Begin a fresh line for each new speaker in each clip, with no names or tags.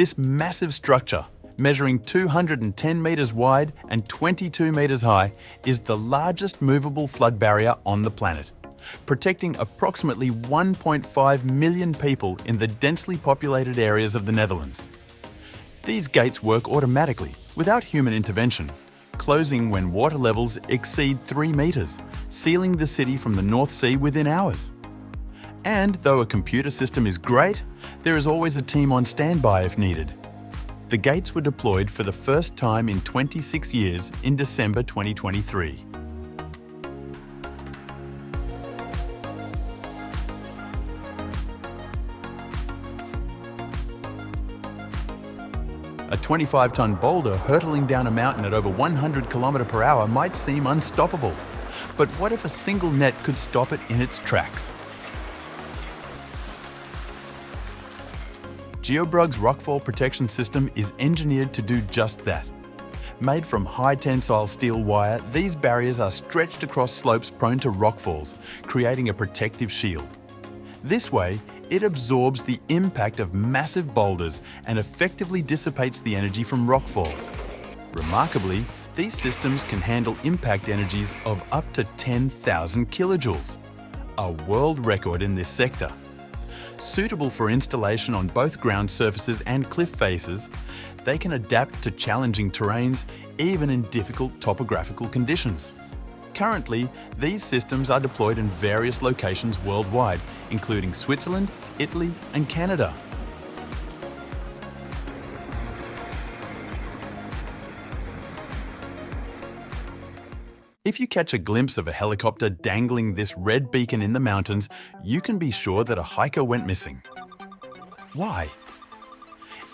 This massive structure, measuring 210 meters wide and 22 meters high, is the largest movable flood barrier on the planet, protecting approximately 1.5 million people in the densely populated areas of the Netherlands. These gates work automatically, without human intervention, closing when water levels exceed 3 meters, sealing the city from the North Sea within hours. And though a computer system is great, there is always a team on standby if needed. The gates were deployed for the first time in 26 years in December 2023. A 25-ton boulder hurtling down a mountain at over 100 km/h might seem unstoppable. But what if a single net could stop it in its tracks? GEOBRUGG's ROCKFALL protection system is engineered to do just that. Made from high-tensile steel wire, these barriers are stretched across slopes prone to rockfalls, creating a protective shield. This way, it absorbs the impact of massive boulders and effectively dissipates the energy from rockfalls. Remarkably, these systems can handle impact energies of up to 10,000 kilojoules, a world record in this sector. Suitable for installation on both ground surfaces and cliff faces, they can adapt to challenging terrains, even in difficult topographical conditions. Currently, these systems are deployed in various locations worldwide, including Switzerland, Italy, and Canada. If you catch a glimpse of a helicopter dangling this red beacon in the mountains, you can be sure that a hiker went missing. Why?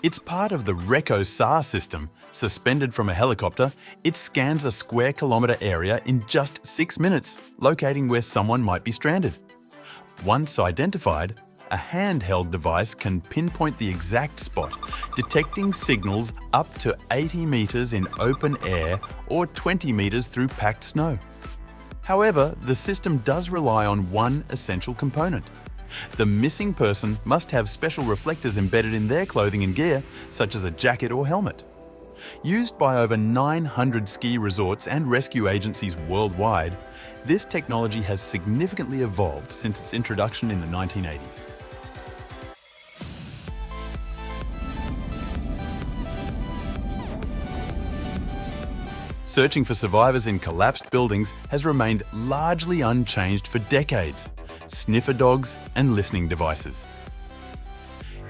It's part of the RECCO SAR system. Suspended from a helicopter, it scans a square kilometre area in just 6 minutes, locating where someone might be stranded. Once identified, a handheld device can pinpoint the exact spot, detecting signals up to 80 metres in open air or 20 metres through packed snow. However, the system does rely on one essential component. The missing person must have special reflectors embedded in their clothing and gear, such as a jacket or helmet. Used by over 900 ski resorts and rescue agencies worldwide, this technology has significantly evolved since its introduction in the 1980s. Searching for survivors in collapsed buildings has remained largely unchanged for decades: sniffer dogs and listening devices.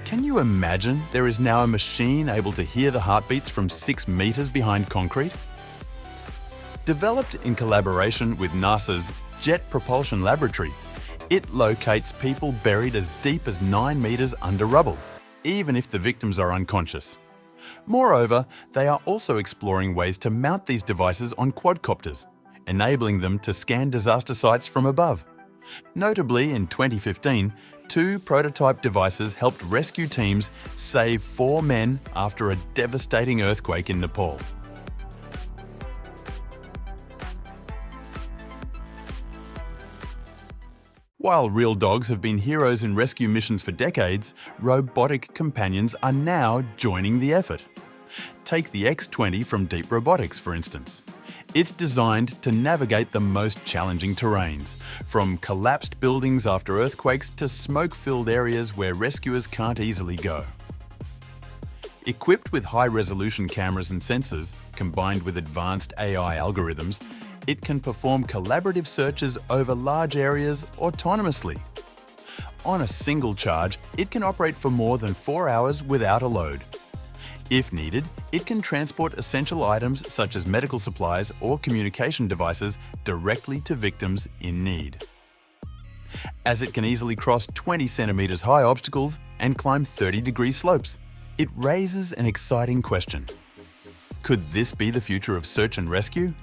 Can you imagine there is now a machine able to hear the heartbeats from 6 meters behind concrete? Developed in collaboration with NASA's Jet Propulsion Laboratory, it locates people buried as deep as 9 meters under rubble, even if the victims are unconscious. Moreover, they are also exploring ways to mount these devices on quadcopters, enabling them to scan disaster sites from above. Notably, in 2015, 2 prototype devices helped rescue teams save 4 men after a devastating earthquake in Nepal. While real dogs have been heroes in rescue missions for decades, robotic companions are now joining the effort. Take the X-20 from Deep Robotics, for instance. It's designed to navigate the most challenging terrains, from collapsed buildings after earthquakes to smoke-filled areas where rescuers can't easily go. Equipped with high-resolution cameras and sensors, combined with advanced AI algorithms, it can perform collaborative searches over large areas autonomously. On a single charge, it can operate for more than 4 hours without a load. If needed, it can transport essential items such as medical supplies or communication devices directly to victims in need. As it can easily cross 20 centimeters high obstacles and climb 30-degree slopes, it raises an exciting question. Could this be the future of search and rescue?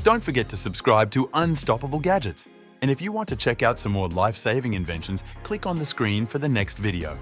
Don't forget to subscribe to Unstoppable Gadgets. And if you want to check out some more life-saving inventions, click on the screen for the next video.